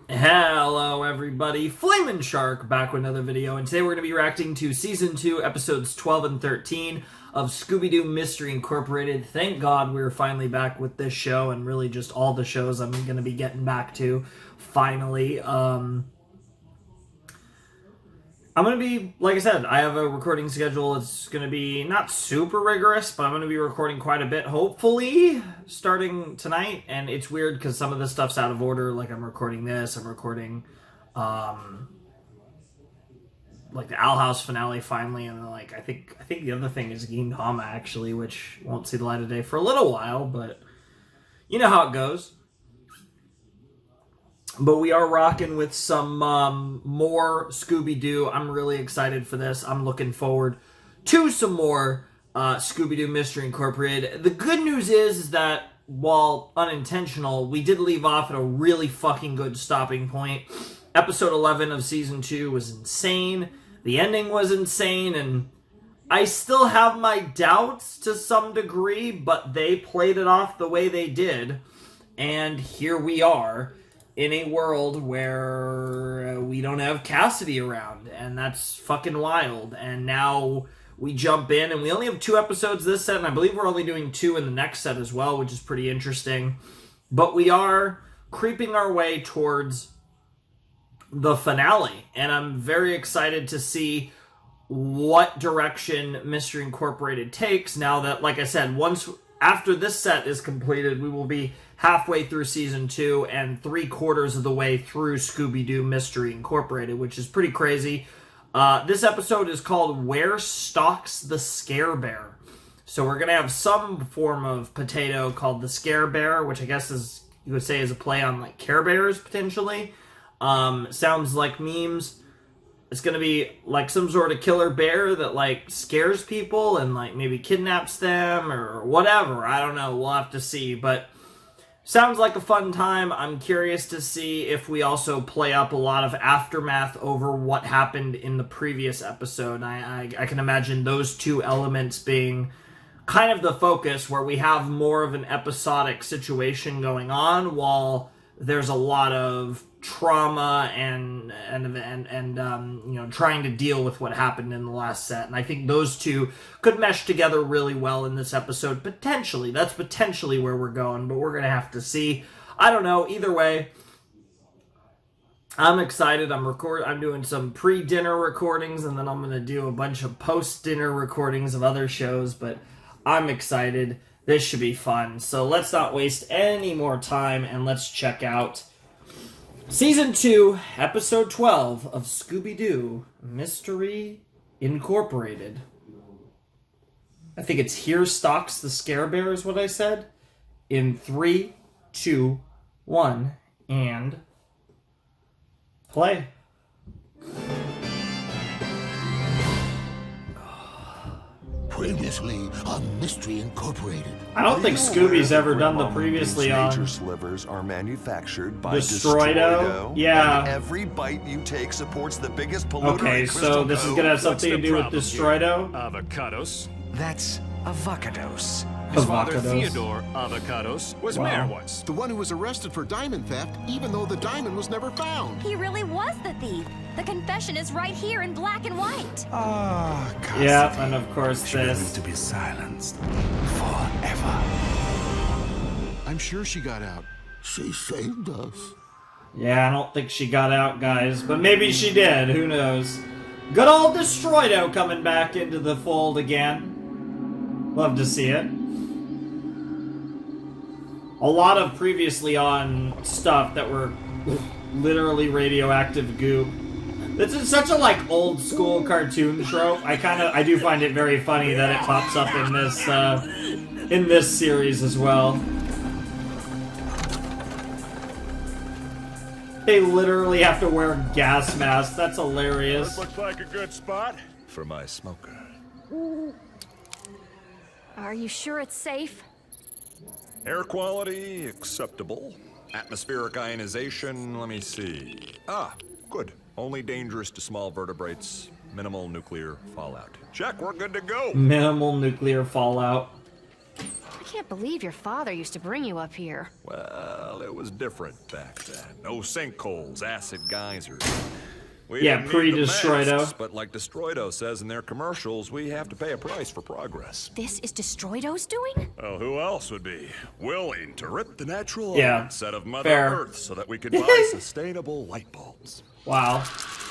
Hello everybody, Flamin' Shark back with another video, and today we're going to be reacting to Season 2, Episodes 12 and 13 of Scooby-Doo Mystery Incorporated. Thank God we're finally back with this show, and really just all the shows I'm going to be getting back to, finally. I'm going to be, like I said, I have a recording schedule. It's going to be not super rigorous, but I'm going to be recording quite a bit, hopefully, starting tonight. And it's weird because some of this stuff's out of order. Like, I'm recording this, I'm recording, like, the Owl House finale finally. And, like, I think the other thing is Gindama, actually, which won't see the light of day for a little while, but you know how it goes. But we are rocking with some more Scooby-Doo. I'm really excited for this. I'm looking forward to some more Scooby-Doo Mystery Incorporated. The good news is that, while unintentional, we did leave off at a really fucking good stopping point. Episode 11 of Season 2 was insane. The ending was insane, and I still have my doubts to some degree, but they played it off the way they did. And here we are, in a world where we don't have Cassidy around, and that's fucking wild. And now we jump in, and we only have 2 episodes this set, and I believe we're only doing 2 in the next set as well, which is pretty interesting. But we are creeping our way towards the finale, and I'm very excited to see what direction Mystery Incorporated takes now that, like I said, after this set is completed, we will be halfway through Season 2 and 3/4 of the way through Scooby-Doo Mystery Incorporated, which is pretty crazy. This episode is called Where Stalks the Scarebear? So we're going to have some form of potato called the Scarebear, which I guess is, you would say, is a play on, like, Care Bears, potentially. Sounds like memes. It's going to be, like, some sort of killer bear that, like, scares people and, like, maybe kidnaps them or whatever. I don't know. We'll have to see. But sounds like a fun time. I'm curious to see if we also play up a lot of aftermath over what happened in the previous episode. I can imagine those 2 elements being kind of the focus, where we have more of an episodic situation going on while there's a lot of trauma and you know, trying to deal with what happened in the last set. And I think those 2 could mesh together really well in this episode. Potentially. That's potentially where we're going, but we're going to have to see. I don't know. Either way, I'm excited. I'm doing some pre-dinner recordings, and then I'm going to do a bunch of post-dinner recordings of other shows, but I'm excited. This should be fun. So let's not waste any more time, and let's check out Season 2, Episode 12 of Scooby-Doo Mystery Incorporated. I think it's Here Stalks the Scarebear is what I said. In 3, 2, 1, and play. Previously on Mystery Incorporated. I don't think Scooby's ever done the previously on major slivers are manufactured by Destroyo. Yeah. And every bite you take supports the biggest polluter. Okay, so this is gonna have something to do with Destroyo. Avocados. That's avocados. His father, Avocados. Theodore Avocados, was mayor once. The one who was arrested for diamond theft, even though the diamond was never found. He really was the thief. The confession is right here in black and white. Ah, Cassidy. Yeah, and of course She this. needs to be silenced forever. I'm sure she got out. She saved us. Yeah, I don't think she got out, guys, but maybe she did. Who knows? Good old Destroyo coming back into the fold again. Love to see it. A lot of previously on stuff that were literally radioactive goop. This is such a, like, old school cartoon trope. I do find it very funny that it pops up in this series as well. They literally have to wear gas masks. That's hilarious. Looks like a good spot for my smoker. Are you sure it's safe? Air quality acceptable. Atmospheric ionization, let me see. Ah, good. Only dangerous to small vertebrates. Minimal nuclear fallout. Check, we're good to go. Minimal nuclear fallout. can't believe your father used to bring you up here. Well, it was different back then. No sinkholes, acid geysers. We Yeah, didn't need the pre-Destroyo. masks, but like Destroyo says in their commercials, we have to pay a price for progress. This is Destroyo's doing? Well, who else would be willing to rip the natural Yeah, elements out of Mother fair. Earth so that we could buy sustainable light bulbs? Wow.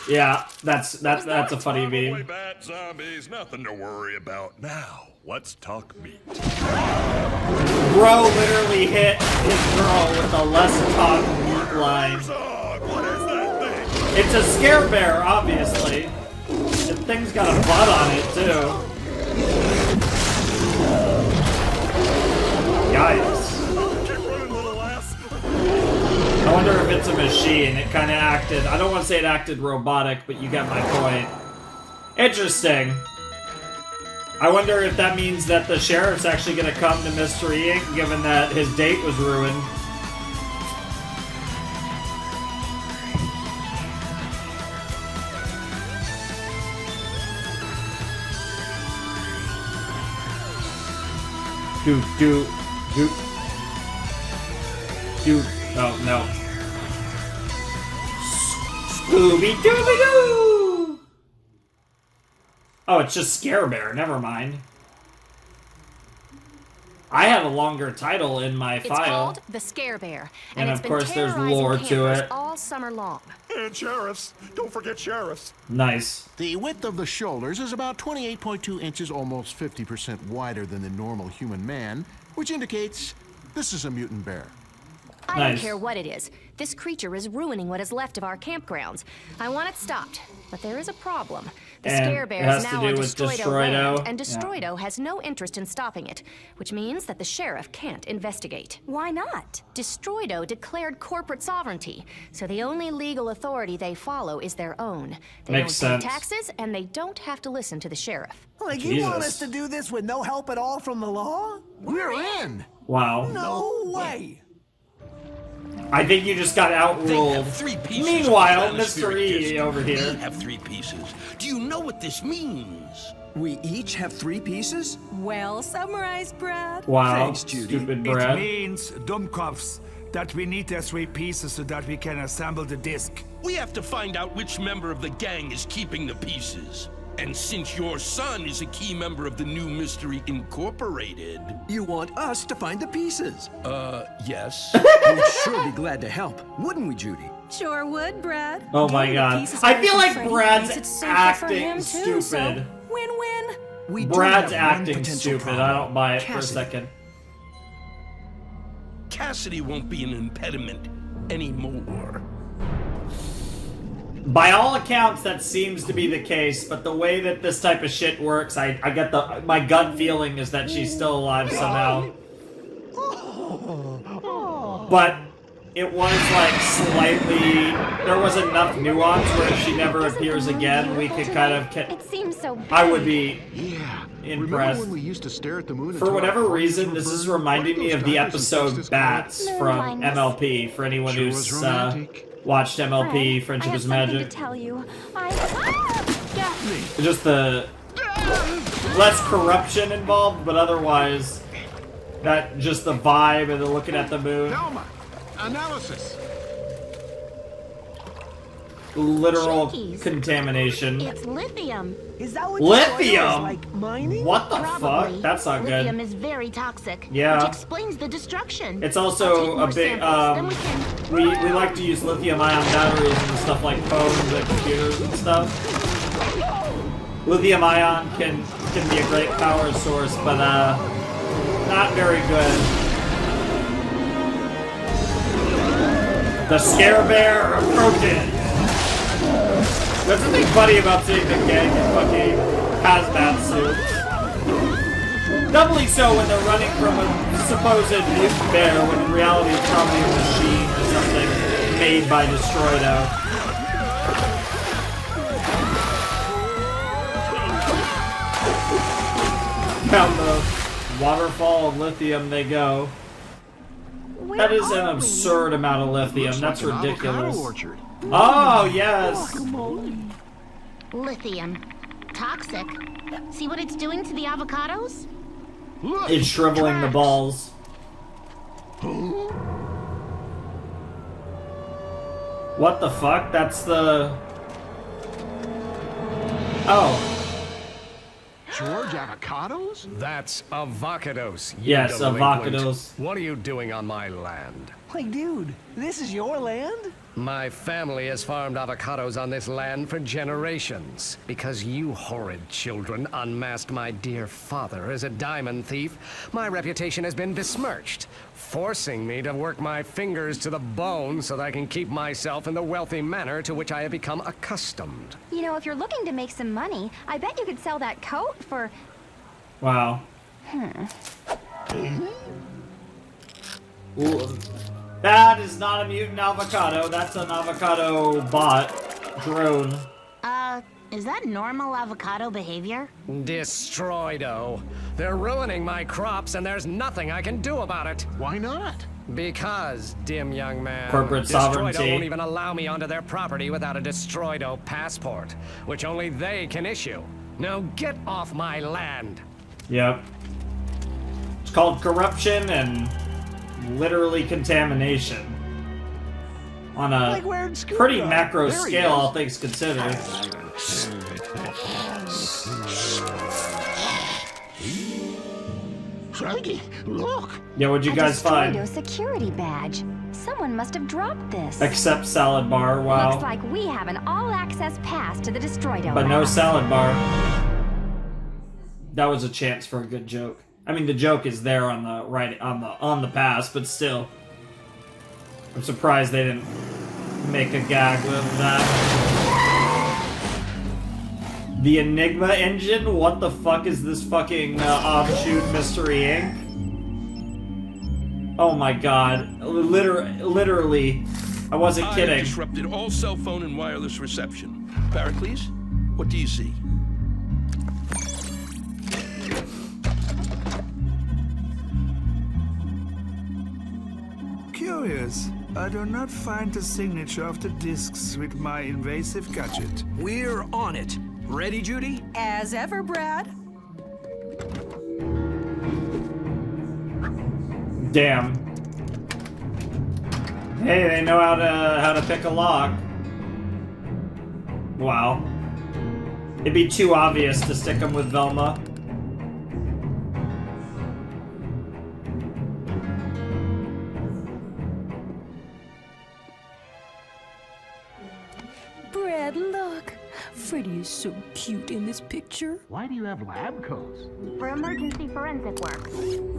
Yeah, that's a funny Probably meme. bad zombies, nothing to worry about. Now, let's talk meat. Bro literally hit his girl with a "let's talk meat" line. What is that thing? It's a Scarebear, obviously. The thing's got a butt on it too. Yikes. Keep running, little ass. I wonder if it's a machine. It kind of acted, I don't want to say it acted robotic, but you get my point. Interesting. I wonder if that means that the sheriff's actually going to come to Mystery Inc., given that his date was ruined. Do. Oh, no. Scooby-Dooby-Doo! Oh, it's just Scarebear. Never mind. I have a longer title in my It's file. called the Scarebear, And it's of been course there's terrorizing lore to campers it. all summer long. And sheriffs. Don't forget sheriffs. Nice. The width of the shoulders is about 28.2 inches, almost 50% wider than the normal human man, which indicates this is a mutant bear. I don't Nice. care what it is. This creature is ruining what is left of our campgrounds. I want it stopped, but there is a problem. The And Scarebear it has is to now do on with Destroyo Destroyo. land, and Yeah. Destroyo has no interest in stopping it, which means that the sheriff can't investigate. Why not? Destroyo declared corporate sovereignty, so the only legal authority they follow is their own. They Makes don't sense. pay taxes, and they don't have to listen to the sheriff. Like, you want Jesus. us to do this with no help at all from the law? We're in! Wow. No way! I think you just got outruled. Three pieces Meanwhile, of Mr. atmospheric E disc. over We here. have 3 pieces. Do you know what this means? We each have 3 pieces? Well summarized, Brad. Wow. Thanks, Judy. Stupid It Brad. means, Dummkopfs, that we need the 3 pieces so that we can assemble the disc. We have to find out which member of the gang is keeping the pieces. And since your son is a key member of the new Mystery Incorporated... You want us to find the pieces? yes. We'd sure be glad to help, wouldn't we, Judy? Sure would, Brad. Oh my Getting the God. pieces I out feel for like Freddy Brad's makes it safer for him, acting too, so stupid. win-win. We do Brad's have one acting potential stupid. problem. I don't buy it for a Cassidy. second. Cassidy won't be an impediment anymore. By all accounts, that seems to be the case, but the way that this type of shit works, I get my gut feeling is that she's still alive somehow. But it was like slightly, there was enough nuance where if she never appears again, we could kind of, It seems so bad. I would be Yeah. Remember impressed. when we used to stare at the moon For until whatever our eyes reason, were this is burned? reminding me Weren't of the those doctors and episode sexist Bats Moon from blindness. MLP, for anyone Sure who's was romantic. watched MLP, Friendship I have is something Magic. to tell you. Daphne. Just the less corruption involved, but otherwise, that just the vibe and the looking at the moon. Thelma, analysis. Literal Jinkies. contamination. It's lithium. Is that what Lithium? Destroyo is like mining? What the Probably. fuck? That's not Lithium good. is very toxic. Yeah. Which explains the destruction. It's I'll also take more a big, samples, then we can... we like to use lithium-ion batteries and stuff like phones and computers and stuff. Lithium-ion can be a great power source, but not very good. The Scarebear approaches. There's something funny about seeing the gang in fucking hazmat suits. Doubly so when they're running from a supposed mutant bear, when in reality it's probably a machine or something made by Destroyo. Down the waterfall of lithium they go. That is an absurd amount of lithium. That's Like an ridiculous. avocado orchard. Oh, yes. Lithium. Toxic. See what it's doing to the avocados? Look, It's shriveling the tracks. balls. What the fuck? That's the... Oh. George, avocados? That's avocados. Yes, avocados. What are you doing on my land? Like, dude, this is your land? My family has farmed avocados on this land for generations. Because you horrid children unmasked my dear father as a diamond thief, my reputation has been besmirched, forcing me to work my fingers to the bone so that I can keep myself in the wealthy manner to which I have become accustomed. You know, if you're looking to make some money, I bet you could sell that coat for... Wow. Ooh. That is not a mutant avocado. That's an avocado bot. Drone. Is that normal avocado behavior? Destroyo. They're ruining my crops and there's nothing I can do about it. Why not? Because, dim young man, Corporate Destroyo sovereignty. won't even allow me onto their property without a Destroyo passport, which only they can issue. Now get off my land. Yep. It's called corruption and literally contamination. On a Like wearing Scooby-Doo. pretty macro There he scale, is. all things considered. Frankie, look. Yeah, what'd you guys find? Destroyo security badge. Someone must have dropped this. Except salad bar, wow. Looks like we have an all-access pass to the Destroyo But no lab. salad bar. That was a chance for a good joke. I mean, the joke is there on the right on the pass, but still, I'm surprised they didn't make a gag with that. The Enigma engine? What the fuck is this fucking offshoot Mystery Inc? Oh my god! Literally, I wasn't I kidding. have disrupted all cell phone and wireless reception. Pericles, what do you see? Curious. I do not find the signature of the discs with my invasive gadget. We're on it. Ready, Judy? As ever, Brad. Damn. Hey, they know how to pick a lock. Wow. It'd be too obvious to stick them with Velma. Brad, look. Freddy is so cute in this picture. Why do you have lab coats? For emergency forensic work.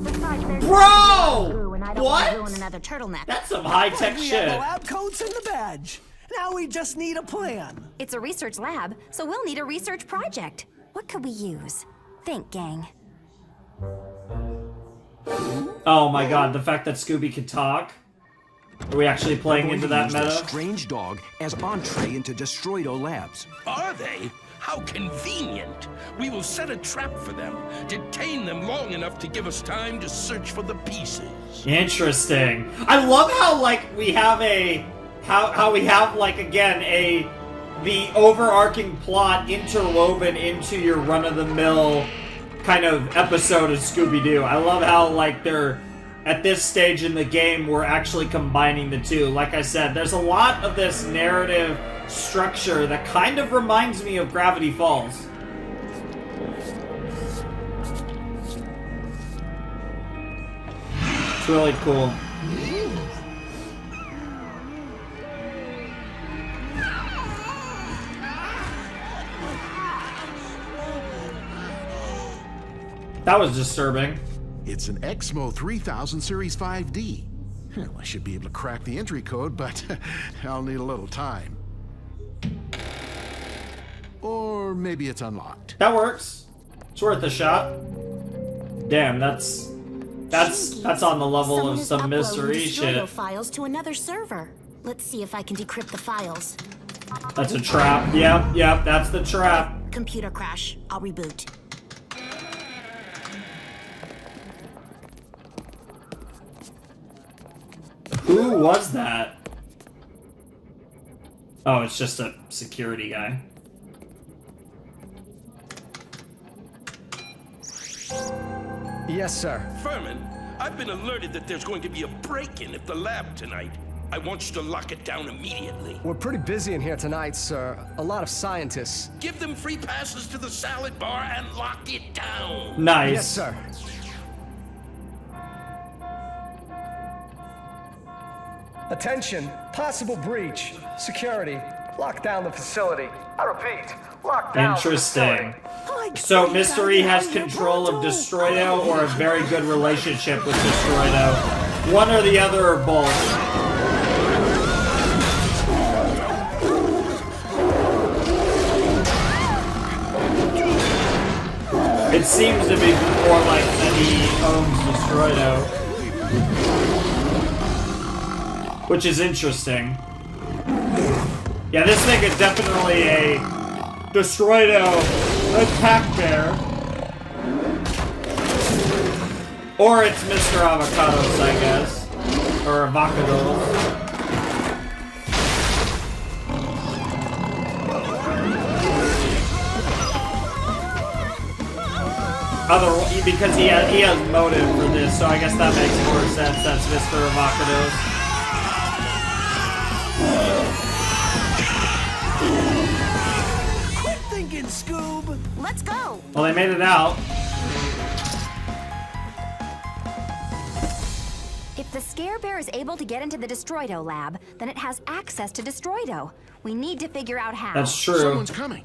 Besides, there's Bro! glue, and I don't want to What? ruin another turtleneck. That's some high-tech We have the shit. lab coats and the badge. Now we just need a plan. It's a research lab, so we'll need a research project. What could we use? Think, gang. Oh my god, the fact that Scooby could talk. Are we actually playing We're into going that to use meta? that strange dog as entree into Destroyo Labs. Are they? How convenient. We will set a trap for them, detain them long enough to give us time to search for the pieces. Interesting. I love how, like, we have a... How we have, like, again, the overarching plot interwoven into your run-of-the-mill kind of episode of Scooby-Doo. I love how, like, they're... At this stage in the game, we're actually combining the two. Like I said, there's a lot of this narrative structure that kind of reminds me of Gravity Falls. It's really cool. That was disturbing. It's an Exmo 3000 Series 5D. Well, I should be able to crack the entry code, but I'll need a little time. Or maybe it's unlocked. That works. It's worth a shot. Damn, that's on the level Someone of is some uploading mystery Destroyo shit. files to another server. Let's see if I can decrypt the files. That's a trap. Yep, that's the trap. Computer crash. I'll reboot. Who was that? Oh, it's just a security guy. Yes, sir. Furman, I've been alerted that there's going to be a break-in at the lab tonight. I want you to lock it down immediately. We're pretty busy in here tonight, sir. A lot of scientists. Give them free passes to the salad bar and lock it down. Nice. Yes, sir. Attention, possible breach. Security, lock down the facility. I repeat, lock down Interesting. So Mystery has control of Destroyo or a very good relationship with Destroyo. One or the other or both. It seems to be more like that he owns Destroyo. Which is interesting. Yeah, this thing is definitely a Destroyo attack bear. Or it's Mr. Avocados, I guess. Or Avocados. Because he has motive for this, so I guess that makes more sense. That's Mr. Avocados. Quit thinking, Scoob. Let's go. Well, they made it out. If the Scarebear is able to get into the Destroyo lab, then it has access to Destroyo. We need to figure out how. That's true. Someone's coming.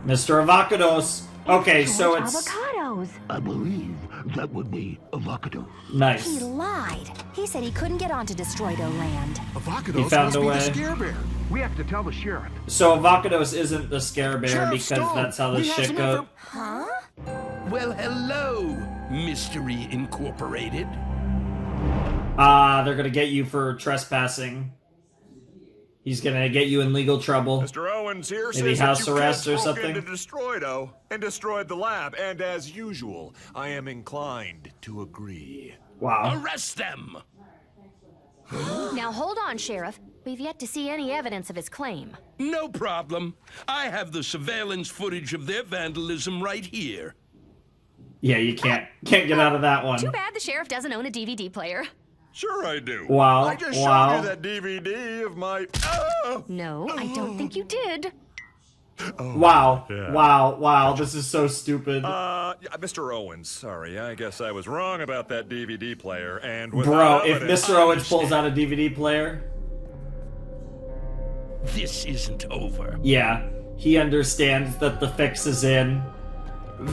Mr. Avocados. Okay, so it's... Avocados. I believe that would be avocado. Nice. He lied. He said he couldn't get onto Destroyo land. Avocados He found must a be way. the Scarebear. We have to tell the sheriff. So Avocados isn't the Scarebear Sheriff because Stone, that's how this we have shit some goes. Huh? Well, hello, Mystery Incorporated. Ah, they're gonna get you for trespassing. He's gonna get you in legal trouble. Mr. Owens here Maybe says house that you arrest or kids broke something? into Destroyo and destroyed the lab, and as usual, I am inclined to agree. Wow. Arrest them! Now hold on, Sheriff. We've yet to see any evidence of his claim. No problem. I have the surveillance footage of their vandalism right here. Yeah, you can't get out of that one. Too bad the sheriff doesn't own a DVD player. Sure I do. Wow, I just wow. showed you that DVD of my... No, I don't think you did. Wow. Yeah. Wow. This is so stupid. Mr. Owens, sorry. I guess I was wrong about that DVD player, and Bro, without if evidence- Mr. Owens pulls out a DVD player, This isn't over. yeah, he understands that the fix is in.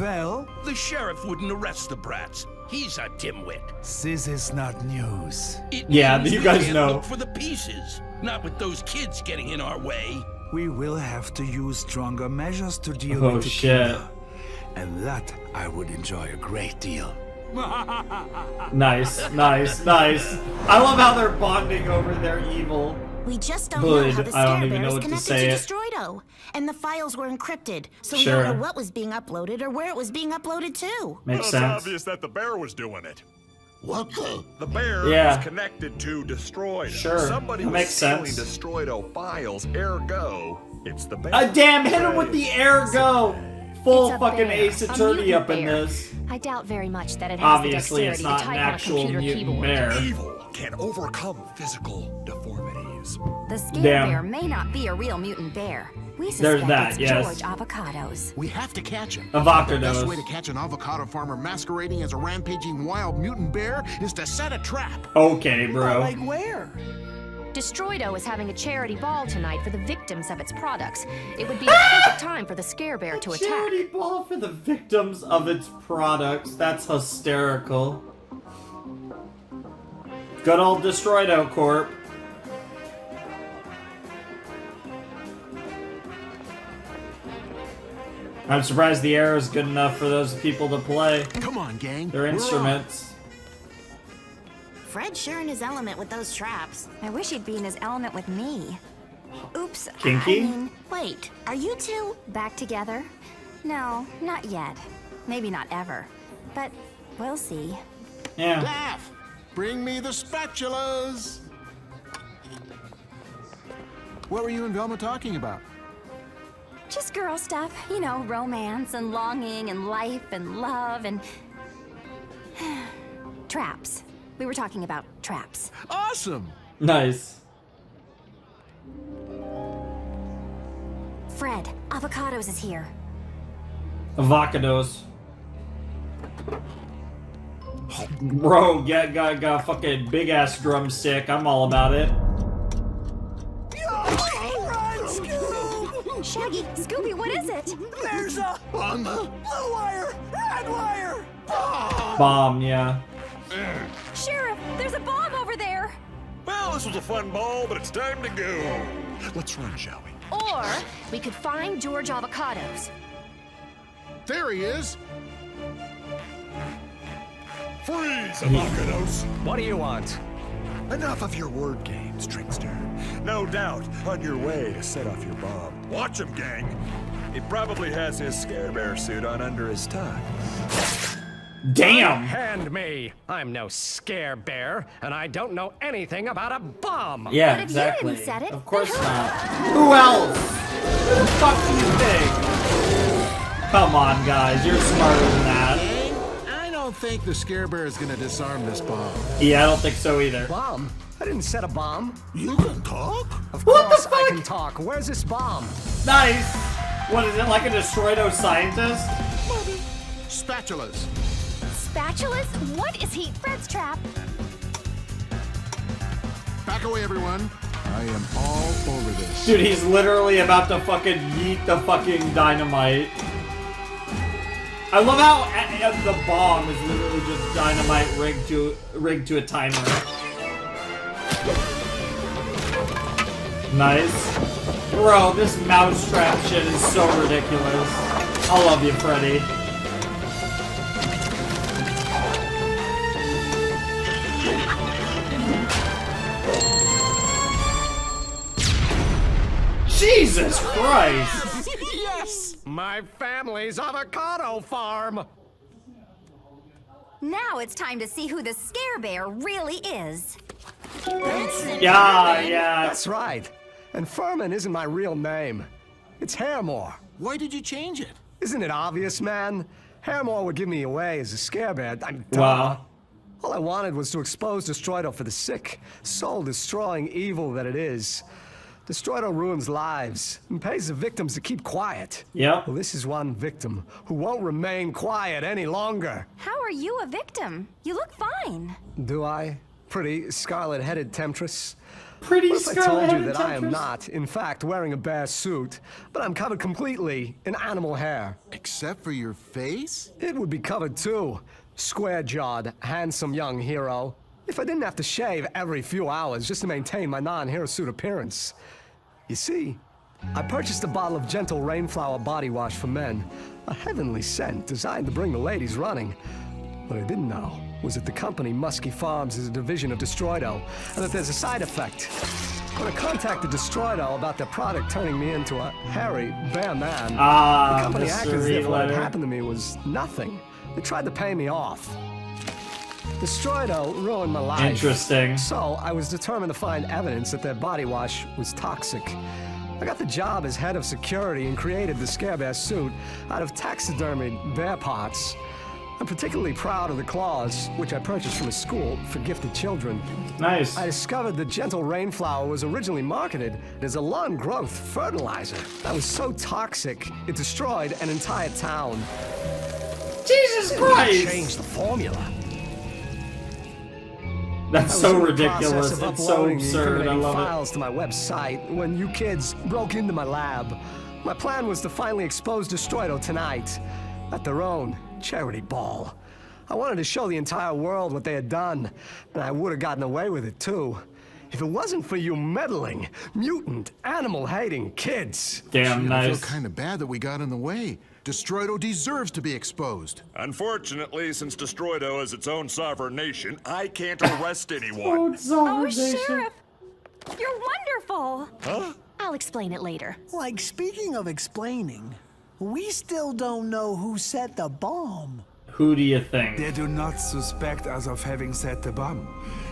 Well, The sheriff wouldn't arrest the brats. He's a dimwit. This is not news. It Yeah, means you we guys can't know. look for the pieces. Not with those kids getting in our way. We will have to use stronger measures to deal Oh, with the shit. killer. And that I would enjoy a great deal. Nice. I love how they're bonding over their evil. We just don't know how Good. the I don't even Scarebear know is what to connected say to it. Destroyo. And the files were encrypted, so we Sure. don't know what was being uploaded or where it was being uploaded to. Makes Well, it's sense. obvious that the bear was doing it. What the? The bear Yeah. is connected to Destroyo. Sure, Somebody that was makes stealing sense. Destroyo files, ergo, it's the bear. Damn, hit him with the ergo! Full It's a fucking bear, Ace a Attorney mutant up in bear. this. I doubt very much that it has Obviously, the it's dexterity not to an type on a actual computer mutant keyboard. bear. Evil can overcome physical deformities. The Scarebear Damn. may not be a real mutant bear. We There's suspect that, it's yes. George Avocados. We have to catch him. Avocados. The best way to catch an avocado farmer masquerading as a rampaging wild mutant bear is to set a trap. Okay, bro. like where? Destroyo is having a charity ball tonight for the victims of its products. It would be the perfect time for the Scarebear to attack. Charity ball for the victims of its products. That's hysterical. Good old Destroyo Corp. I'm surprised the arrow is good enough for those people to play. Come on, gang. Their We're instruments. Fred's sure in his element with those traps. I wish he'd be in his element with me. Oops. Kinky? I mean, Wait, are you two? back together? No, not yet. Maybe not ever. But we'll see. Yeah. Daff, bring me the spatulas. What were you and Velma talking about? Just girl stuff. You know, romance and longing and life and love and... traps. We were talking about traps. Awesome! Nice. Fred, Avocados is here. Avocados. Bro, got fucking big ass drumstick. I'm all about it. Run, Scoob! Shaggy, Scooby, what is it? There's a blue wire, red wire. Bomb, yeah. Sheriff, there's a bomb over there. Well, this was a fun ball, but it's time to go. Let's run, shall we? Or we could find George Avocados. There he is! Freeze, Avocados! What do you want? Enough of your word games, trickster. No doubt, on your way to set off your bomb. Watch him, gang. He probably has his Scarebear suit on under his tongue. Damn! Hand me! I'm no Scarebear, and I don't know anything about a bomb! Yeah, But if exactly. you didn't set it, Of course then not. Who else? Who the fuck do you think? Come on, guys. You're smarter than that. I don't think the Scarebear is gonna disarm this bomb. Yeah, I don't think so either. Bomb? I didn't set a bomb. You can talk? Of What the course I fuck? can talk. Where's this bomb? Nice! What is it, like a Destroyo scientist? Spatulas. Spatulas? What is he? Fred's trap. Back away, everyone. I am all over this. Dude, he's literally about to fucking yeet the fucking dynamite. I love how the bomb is literally just dynamite rigged to a timer. Nice. Bro, this mousetrap shit is so ridiculous. I love you, Freddy. Jesus Christ! Yes! My family's avocado farm! Now it's time to see who the Scarebear really is. Yeah. That's right. And Furman isn't my real name. It's Hairmore. Why did you change it? Isn't it obvious, man? Hairmore would give me away as a Scarebear. Wow. All I wanted was to expose Destroyo for the sick, soul-destroying evil that it is. Destroyo ruins lives and pays the victims to keep quiet. Yeah. Well, this is one victim who won't remain quiet any longer. How are you a victim? You look fine. Do I? Pretty scarlet-headed temptress. Pretty What if I told you scarlet-headed that I am temptress? not, in fact, wearing a bear suit, but I'm covered completely in animal hair? Except for your face? It would be covered too. Square-jawed, handsome young hero. If I didn't have to shave every few hours just to maintain my non-hero suit appearance. You see, I purchased a bottle of gentle rainflower body wash for men. A heavenly scent designed to bring the ladies running. What I didn't know was that the company Muskie Farms is a division of Destroyo, and that there's a side effect. When I contacted Destroyo about their product turning me into a hairy bear man, the company acted as if what had happened to me was nothing. They tried to pay me off. Destroyo ruined my life. Interesting. So I was determined to find evidence that their body wash was toxic. I got the job as head of security and created the Scarebear suit out of taxidermied bear parts. I'm particularly proud of the claws, which I purchased from a school for gifted children. Nice. I discovered the gentle rainflower was originally marketed as a lawn-growth fertilizer that was so toxic it destroyed an entire town. Jesus Christ! Changed the formula. That's so ridiculous. It's so absurd. I love files to my website when you kids broke into my lab. My plan was to finally expose Destroyo tonight at their own charity ball. I wanted to show the entire world what they had done, and I would have gotten away with it too. If it wasn't for you meddling, mutant, animal-hating kids. Damn I nice. feel kind of bad that we got in the way. Destroyo deserves to be exposed. Unfortunately, since Destroyo is its own sovereign nation, I can't arrest anyone. Oh, Sheriff! You're wonderful! Huh? I'll explain it later. Like, speaking of explaining, we still don't know who set the bomb. Who do you think? They do not suspect us of having set the bomb.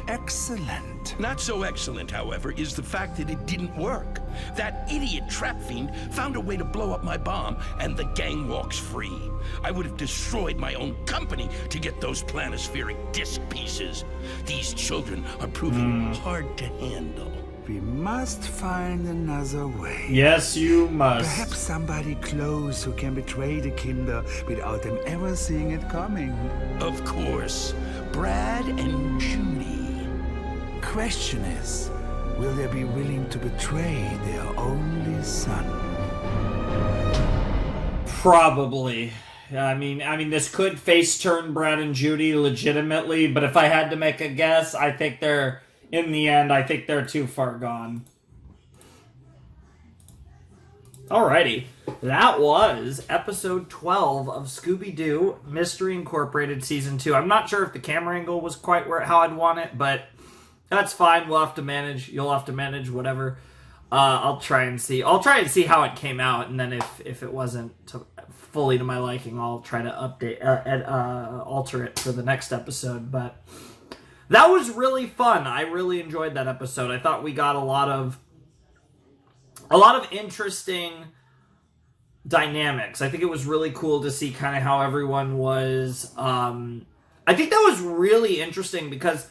Excellent. Not so excellent, however, is the fact that it didn't work. That idiot trap fiend found a way to blow up my bomb, and the gang walks free. I would have destroyed my own company to get those planispheric disc pieces. These children are proving hard to handle. We must find another way. Yes, you must. Perhaps somebody close who can betray the Kinder without them ever seeing it coming. Of course. Brad and Judy. Question is, will they be willing to betray their only son? Probably. I mean, this could face turn Brad and Judy legitimately, but if I had to make a guess, I think they're too far gone. Alrighty. That was episode 12 of Scooby-Doo Mystery Incorporated Season 2. I'm not sure if the camera angle was quite how I'd want it, but that's fine. We'll have to manage. You'll have to manage, whatever. I'll try and see how it came out, and then if it wasn't fully to my liking, I'll try to alter it for the next episode, but that was really fun. I really enjoyed that episode. I thought we got a lot of interesting dynamics. I think it was really cool to see kind of how everyone was. I think that was really interesting because,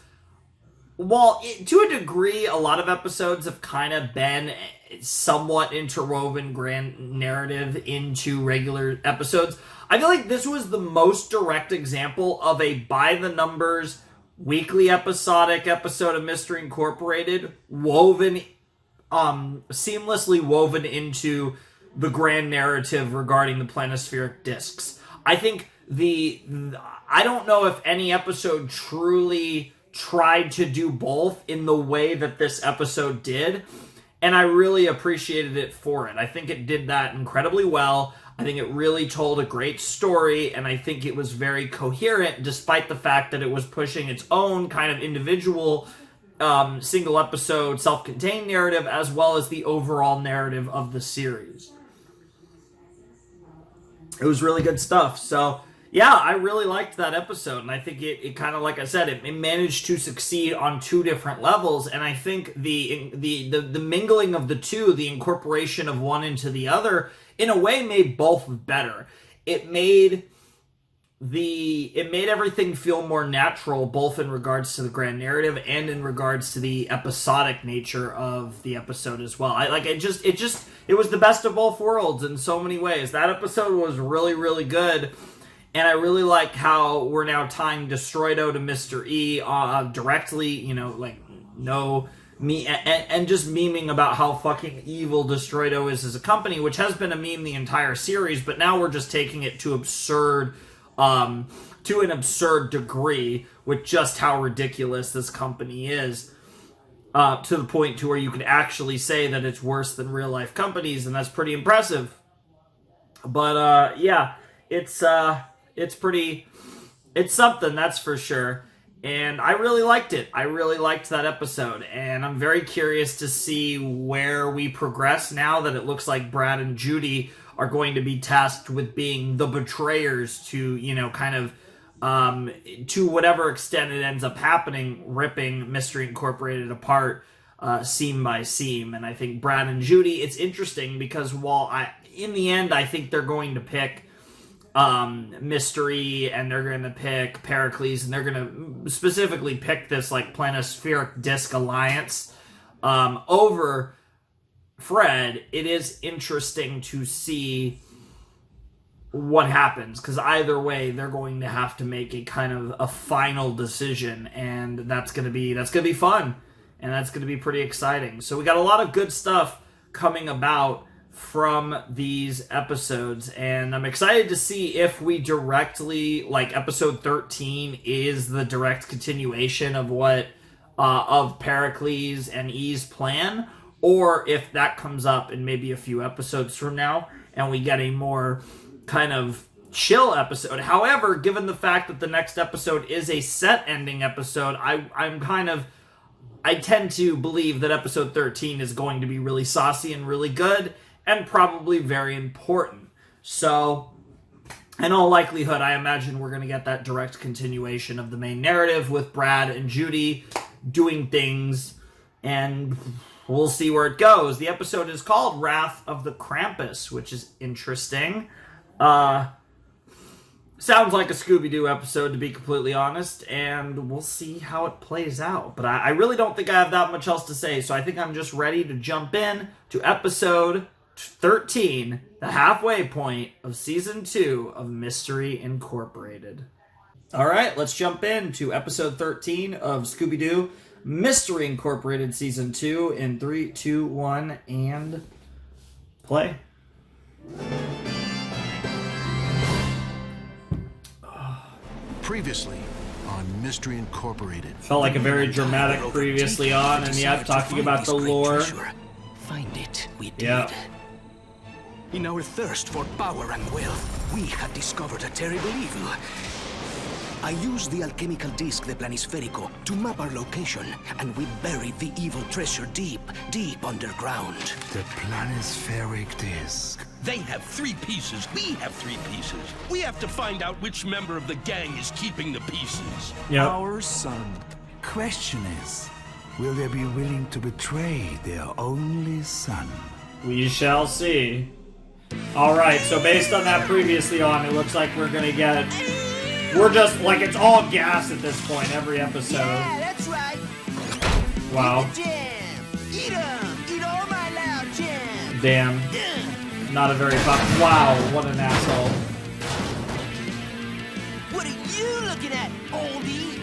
to a degree, a lot of episodes have kind of been somewhat interwoven grand narrative into regular episodes. I feel like this was the most direct example of a by-the-numbers weekly episodic episode of Mystery Incorporated seamlessly woven into the grand narrative regarding the planispheric discs. I think I don't know if any episode truly tried to do both in the way that this episode did, and I really appreciated it for it. I think it did that incredibly well. I think it really told a great story, and I think it was very coherent, despite the fact that it was pushing its own kind of individual single episode, self-contained narrative, as well as the overall narrative of the series. It was really good stuff. So, yeah, I really liked that episode, and I think it kind of, like I said, it managed to succeed on two different levels, and I think the mingling of the two, the incorporation of one into the other, in a way made both better. It made everything feel more natural, both in regards to the grand narrative and in regards to the episodic nature of the episode as well. It was the best of both worlds in so many ways. That episode was really, really good, and I really like how we're now tying Destroyo to Mr. E directly, and just memeing about how fucking evil Destroyo is as a company, which has been a meme the entire series, but now we're just taking it to an absurd degree with just how ridiculous this company is, to the point to where you could actually say that it's worse than real life companies, and that's pretty impressive. But yeah, it's something, that's for sure. And I really liked it. I really liked that episode. And I'm very curious to see where we progress now that it looks like Brad and Judy are going to be tasked with being the betrayers to, to whatever extent it ends up happening, ripping Mystery Incorporated apart seam by seam. And I think Brad and Judy, it's interesting because in the end, I think they're going to pick Mystery, and they're going to pick Pericles, and they're going to specifically pick this planispheric disc alliance over Fred. It is interesting to see what happens, because either way they're going to have to make a kind of a final decision, and that's going to be fun, and that's going to be pretty exciting. So we got a lot of good stuff coming about from these episodes, and I'm excited to see if we directly, episode 13 is the direct continuation of what of Pericles and E's plan, or if that comes up in maybe a few episodes from now and we get a more kind of chill episode. However, given the fact that the next episode is a set ending episode, I tend to believe that episode 13 is going to be really saucy and really good, and probably very important. So, in all likelihood, I imagine we're going to get that direct continuation of the main narrative with Brad and Judy doing things, and we'll see where it goes. The episode is called Wrath of the Krampus, which is interesting. Sounds like a Scooby-Doo episode, to be completely honest, and we'll see how it plays out. But I really don't think I have that much else to say, so I think I'm just ready to jump in to episode 13, the halfway point of Season 2 of Mystery Incorporated. Alright, let's jump into episode 13 of Scooby-Doo Mystery Incorporated Season 2 in 3, 2, 1, and play. Previously on Mystery Incorporated. Felt like a very dramatic previously on, and yet talking about the lore. Find it, we did. Yeah. In our thirst for power and wealth, we had discovered a terrible evil. I used the alchemical disc, the Planisferico, to map our location, and we buried the evil treasure deep, deep underground. The Planispheric disc. They have 3 pieces. We have 3 pieces. We have to find out which member of the gang is keeping the pieces. Yep. Our son. Question is, will they be willing to betray their only son? We shall see. Alright, so based on that previously on, it looks like we're gonna get... We're just, like, it's all gas at this point, every episode. Yeah, that's right. Wow. Jam. Eat 'em. Eat all my loud jam. Damn. Not a very fun... Wow, what an asshole. What are you looking at, oldie?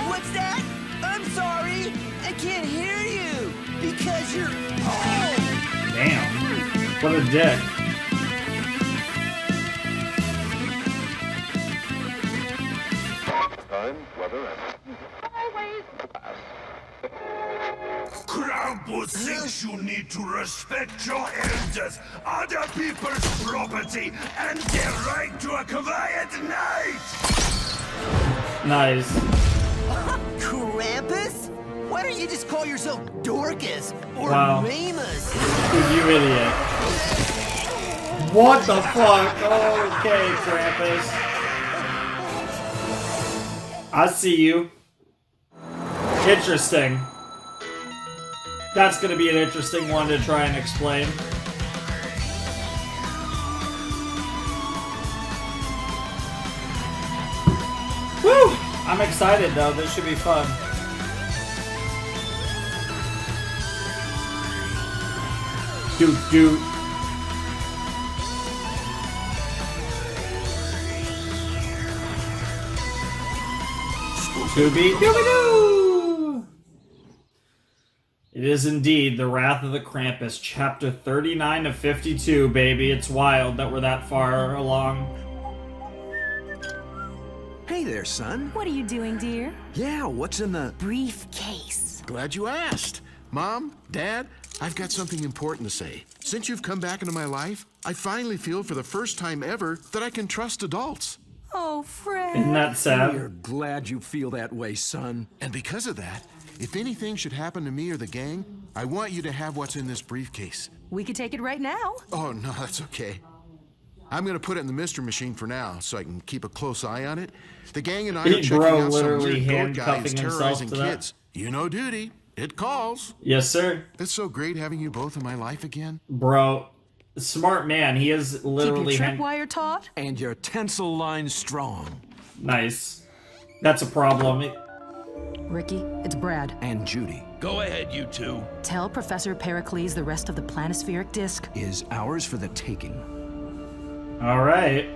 What's that? I'm sorry. I can't hear you. Because you're old. Damn. What a dick. Time, weather, and always Krampus thinks you need to respect your elders, other people's property, and their right to a quiet night! Nice. Krampus? Why don't you just call yourself Dorcas or Wow. Ramus? Dude, you idiot. What the fuck? Okay, Krampus. I see you. Interesting. That's gonna be an interesting one to try and explain. Woo! I'm excited though, this should be fun. Doot doot. Scooby-Doo! It is indeed the Wrath of the Krampus, chapter 39 of 52, baby. It's wild that we're that far along. Hey there, son. What are you doing, dear? Yeah, what's in the Briefcase. Glad you asked. Mom, Dad, I've got something important to say. Since you've come back into my life, I finally feel for the first time ever that I can trust adults. Oh, Fred. Isn't that sad? We're glad you feel that way, son. And because of that, if anything should happen to me or the gang, I want you to have what's in this briefcase. We could take it right now. Oh, no, that's okay. I'm gonna put it in the mystery machine for now, so I can keep a close eye on it. The gang and I are checking Bro, out some literally weird goat guy who's handcuffing himself terrorizing to that. kids. You know duty. It calls. Yes, sir. It's so great having you both in my life again. Bro, smart man. He is literally... Keep your tripwire taut. And your tensile line strong. Nice. That's a problem. Ricky, it's Brad. And Judy. Go ahead, you two. Tell Professor Pericles the rest of the planispheric disc Is ours for the taking. Alright.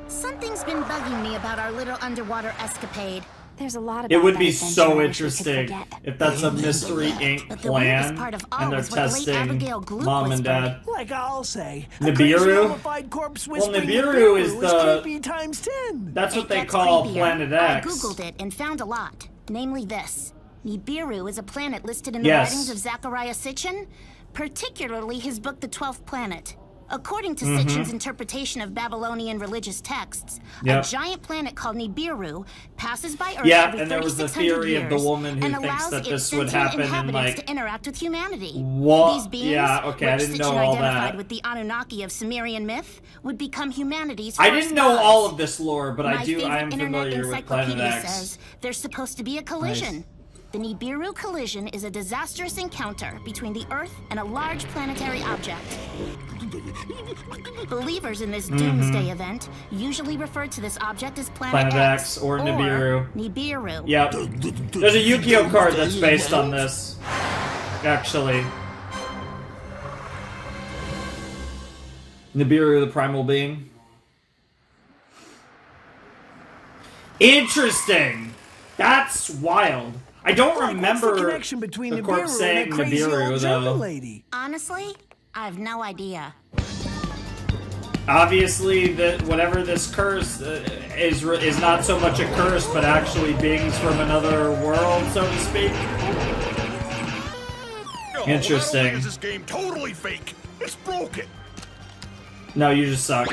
Something's been bugging me about our little underwater escapade. There's a lot of It would be so interesting if that's a Mystery Inc. But the weirdest plan part of all and they're was what late testing Abigail Gloop mom and whispered. dad. Like I'll say. Nibiru? Mummified corpse Well, whispering Nibiru is the... creepy times 10. That's what It they gets call creepier. Planet I X. googled it and found a lot. Namely this. Nibiru is a planet listed in the Yes. writings of Zechariah Sitchin, particularly his book The 12th Planet. According to Sitchin's interpretation of Babylonian religious texts, Yep. a giant planet called Nibiru passes by Earth Yeah, every and there was the 3,600 theory of the years woman who and thinks allows that its this would sentient happen in, inhabitants like... to interact with humanity. What? These beings, Yeah, okay, I which didn't Sitchin know all identified that. with the Anunnaki of Sumerian myth, would become humanity's I first didn't know gods. all of this lore, but My I favorite am internet familiar with Planet encyclopedia X. says there's supposed to be a collision. The Nibiru collision is a disastrous encounter between the Earth and a large planetary object. Believers in this doomsday event usually refer to this object as Planet X or Nibiru. Nibiru. Yep. There's a Yu-Gi-Oh card that's based on this, actually. Nibiru, the primal being. Interesting. That's wild. I don't remember the connection between the corpse saying and that crazy Nibiru, old German though. lady? Honestly, I have no idea. Obviously, whatever this curse is not so much a curse, but actually beings from another world, so to speak. Interesting. Not only is this game totally fake, it's broken. No, you just suck.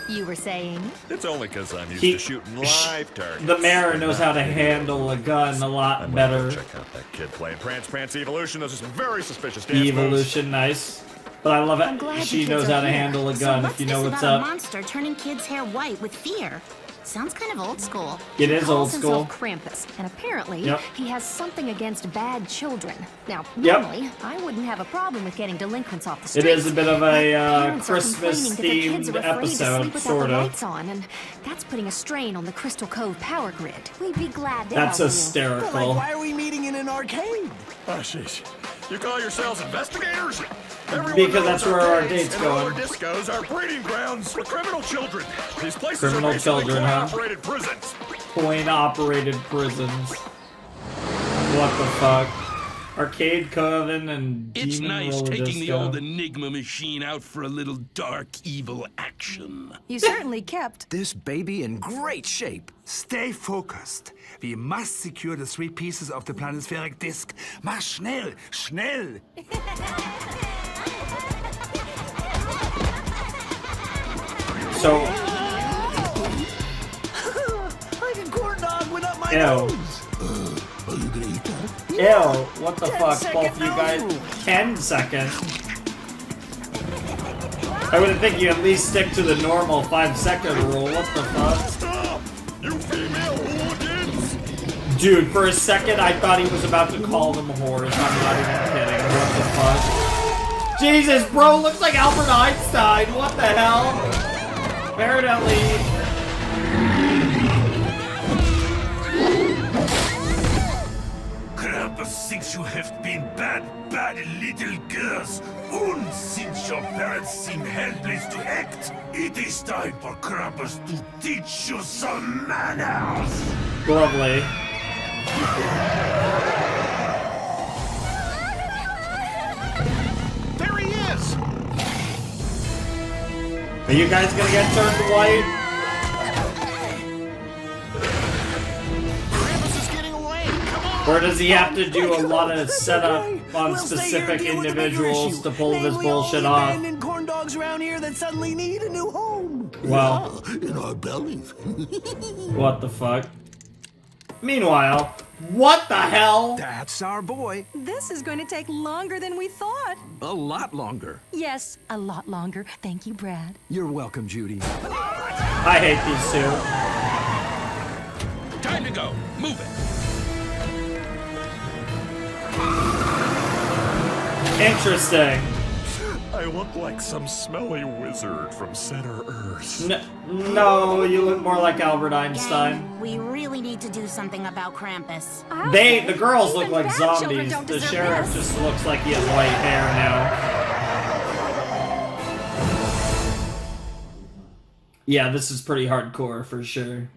You were saying? It's only because I'm used to shooting live targets. The mayor knows how to handle a gun a lot better. Check out that kid playing Prance Prance Evolution. Those are some very suspicious dance moves. Evolution, nice. But I love it. She knows how to handle a gun, if you know what's about up. A monster turning kids' hair white with fear. Sounds kind of old school. It is old He school. calls himself Krampus, and apparently Yep. he has something against bad children. Now, Yep. normally I wouldn't have a problem with getting delinquents off the It streets. is a bit of but a parents are complaining Christmas that their kids themed are afraid to episode, sleep without sort the of. lights on, and that's putting a strain on the Crystal Cove power grid. We'd be glad to That's help hysterical. But, like, why are we meeting in an arcade? Oh, sheesh. You call yourselves investigators? Everyone Because knows that's where our arcades date's and going. roller discos are breeding grounds for criminal children. These places Criminal are basically children, huh? coin-operated prisons. Coin-operated prisons. What the fuck? Arcade Coven and It's Demon nice Roller taking the Disco. old Enigma machine out for a little dark, evil action. You certainly kept This baby in great shape. Stay focused. We must secure the 3 pieces of the planispheric disc. Mach schnell, schnell. So, Like a corn dog went up my ew. nose. Ew, what the 10 fuck? second Both you guys. nose. 10 seconds. I would think you at least stick to the normal 5-second rule. What the fuck? Stop! You female hooligans! Dude, for a second I thought he was about to call them whores. I'm not even kidding. What the fuck? Jesus, bro, looks like Albert Einstein. What the hell? Apparently. Krampus thinks you have been bad little girls. And since your parents seem helpless to act, it is time for Krampus to teach you some manners. Lovely. There he is! Are you guys gonna get turned white? Krampus is getting away! Come on! Or does he have to do a lot of setup on specific individuals to pull this bullshit off? Abandoned corn dogs around here that suddenly need a new home. Well, In our bellies. what the fuck? Meanwhile, what the hell? That's our boy. This is going to take longer than we thought. A lot longer. Yes, a lot longer. Thank you, Brad. You're welcome, Judy. I hate these two. Time to go. Move it. Interesting. I look like some smelly wizard from Center Earth. No, you look more like Albert Einstein. Gang, we really need to do something about Krampus. The girls look Even like bad children zombies. don't The deserve sheriff this. just looks like he has white hair now. Yeah, this is pretty hardcore for sure.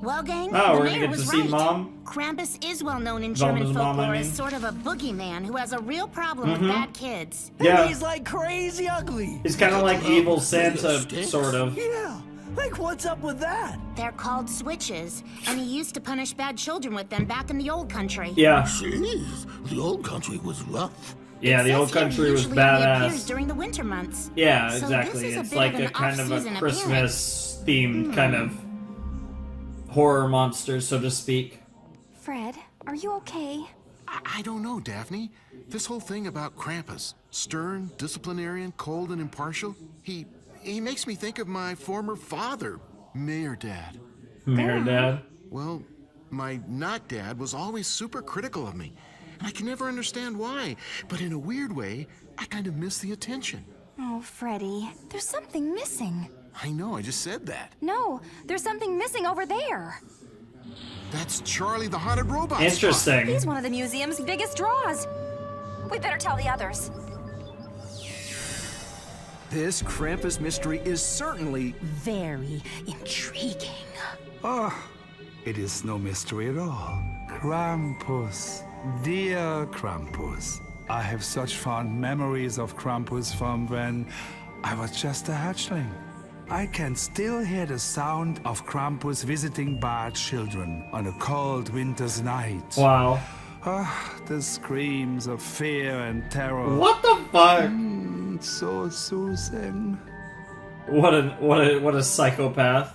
Well, gang, Oh, the we're mayor gonna get was to see right. Mom? Krampus is well known in Velma's German mom, I folklore mean. as sort of a boogeyman who has a real problem Mhm. with bad kids. Yeah. And he's like crazy ugly. He's kind of like evil Santa, sort of. Yeah. Like, what's up with that? They're called switches, and he used to punish bad children with them back in the old country. Yeah. Jeez, the old country was rough. Yeah, the It old says here he country was usually only appears badass. during the winter months. Yeah, So exactly. this is a It's bit like of a an kind of a off-season Christmas themed kind of horror monster, so to speak. Fred, are you okay? I don't know, Daphne. This whole thing about Krampus, stern, disciplinarian, cold, and impartial, he he makes me think of my former father, Mayor Dad. Mayor Dad? Well, my not dad was always super critical of me. And I can never understand why. But in a weird way, I kind of miss the attention. Oh, Freddy, there's something missing. I know, I just said that. No, there's something missing over there. That's Charlie the Haunted Robot. Interesting. He's one of the museum's biggest draws. We better tell the others. This Krampus mystery is certainly very intriguing. Oh, it is no mystery at all. Krampus. Dear Krampus. I have such fond memories of Krampus from when I was just a hatchling. I can still hear the sound of Krampus visiting bad children on a cold winter's night. Wow. Ah, the screams of fear and terror. What the fuck? So soothing. What a psychopath.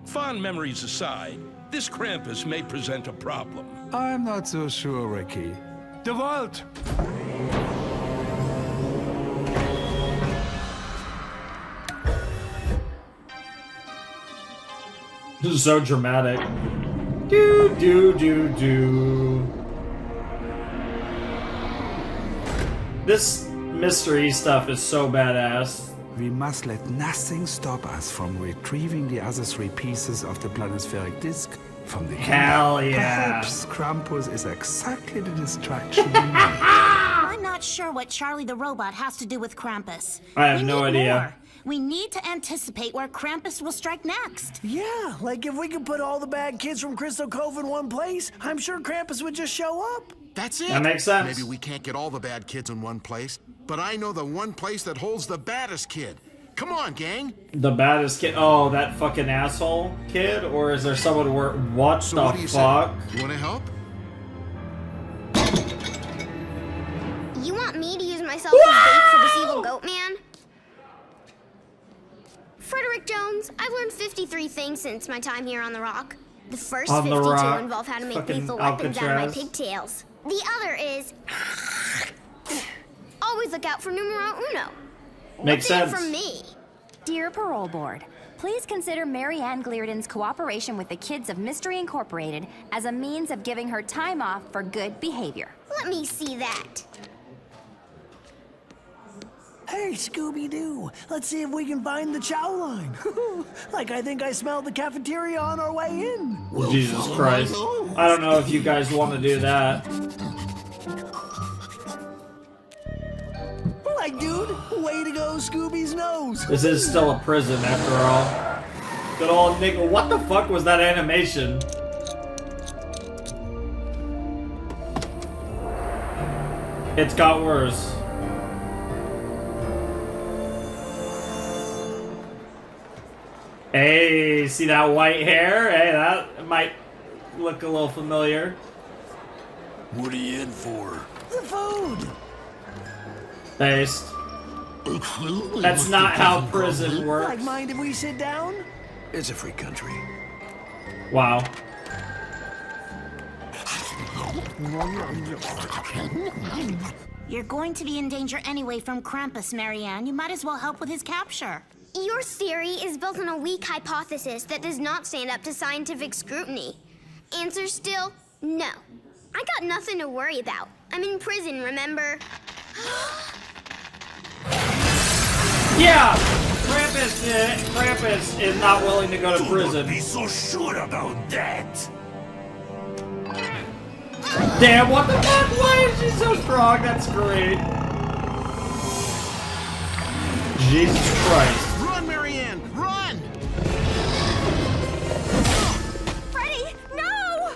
Fond memories aside, this Krampus may present a problem. I'm not so sure, Ricky. The vault! This is so dramatic. Do, do, do, do. This mystery stuff is so badass. We must let nothing stop us from retrieving the other 3 pieces of the planispheric disc from the Hell yeah. Perhaps Krampus is exactly the distraction. I'm not sure what Charlie the Robot has to do with Krampus. I have We no need idea. more. We need to anticipate where Krampus will strike next. Yeah, like if we could put all the bad kids from Crystal Cove in one place, I'm sure Krampus would just show up. That's it. That makes sense. Maybe we can't get all the bad kids in one place, but I know the one place that holds the baddest kid. Come on, gang. The baddest kid. Oh, that fucking asshole kid? Or is there someone where. What So the what do you fuck? say? You want to help? You want me to use myself as bait for this evil goat man? Frederick Jones, I've learned 53 things since my time here on the Rock. The first On the 52 Rock. involve how to make Fucking lethal weapons out of my Alcatraz. pigtails. The other is always look out for numero uno. Makes What's in it sense. from me? Dear Parole Board, please consider Mary Ann Glearden's cooperation with the Kids of Mystery Incorporated as a means of giving her time off for good behavior. Let me see that. Hey, Scooby-Doo, let's see if we can find the chow line. Like I think I smelled the cafeteria on our way in. Jesus Christ. I don't know if you guys want to do that. Like, dude, way to go, Scooby's nose. This is still a prison after all. Good old nigga. What the fuck was that animation? It's got worse. Hey, see that white hair? Hey, that might look a little familiar. What are you in for? The food. Based. That's not how prison works. Like, mind if we sit down? It's a free country. Wow. You're going to be in danger anyway from Krampus, Marianne. You might as well help with his capture. Your theory is built on a weak hypothesis that does not stand up to scientific scrutiny. Answer still, no. I got nothing to worry about. I'm in prison, remember? Yeah! Krampus is not willing to go to prison. Be so sure about that. Damn, what the fuck? Why is she so strong? That's great. Jesus Christ. Run, Marianne! Run! Freddy, no!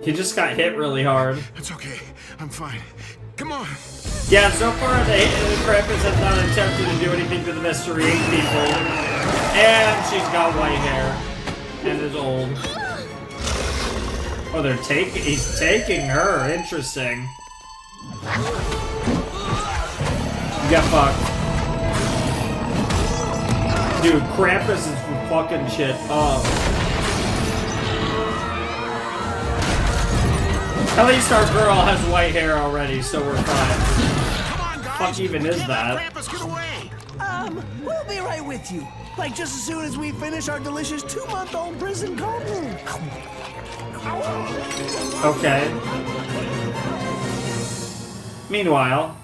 He just got hit really hard. It's okay. I'm fine. Come on. Yeah, so far the Krampus has not attempted to do anything to the Mystery Inc. people. And she's got white hair. And is old. Oh, he's taking her. Interesting. You got fucked. Dude, Krampus is fucking shit up. At least our girl has white hair already, so we're fine. Come on, fuck even is that? Krampus, get away! We'll be right with you. Like just as soon as we finish our delicious 2-month-old prison cartoon. Okay. Meanwhile.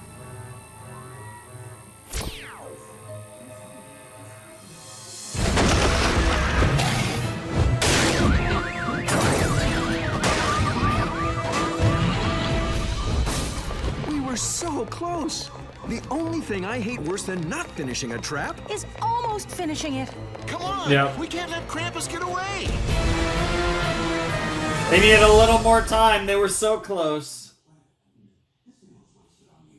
We were so close. The only thing I hate worse than not finishing a trap is almost finishing it. Come on! Yep. We can't let Krampus get away! They needed a little more time. They were so close.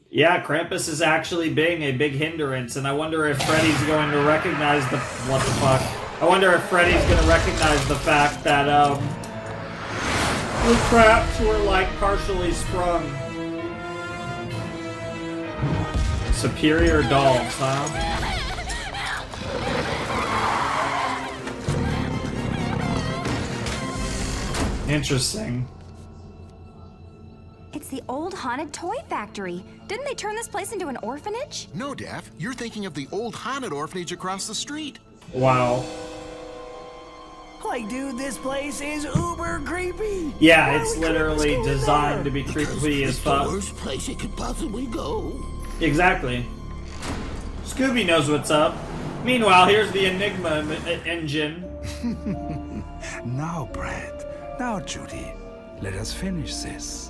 Yeah, Krampus is actually being a big hindrance, and I wonder if Freddy's going to recognize the... What the fuck? I wonder if Freddy's going to recognize the fact that, the traps were, like, partially sprung. Superior dolls, huh? Interesting. It's the old haunted toy factory. Didn't they turn this place into an orphanage? No, Daff. You're thinking of the old haunted orphanage across the street. Wow. Like, dude, this place is uber creepy. Yeah, it's literally designed to be creepy as fuck. The worst place it could possibly go. Exactly. Scooby knows what's up. Meanwhile, here's the Enigma engine. Now, Brad. Now, Judy. Let us finish this.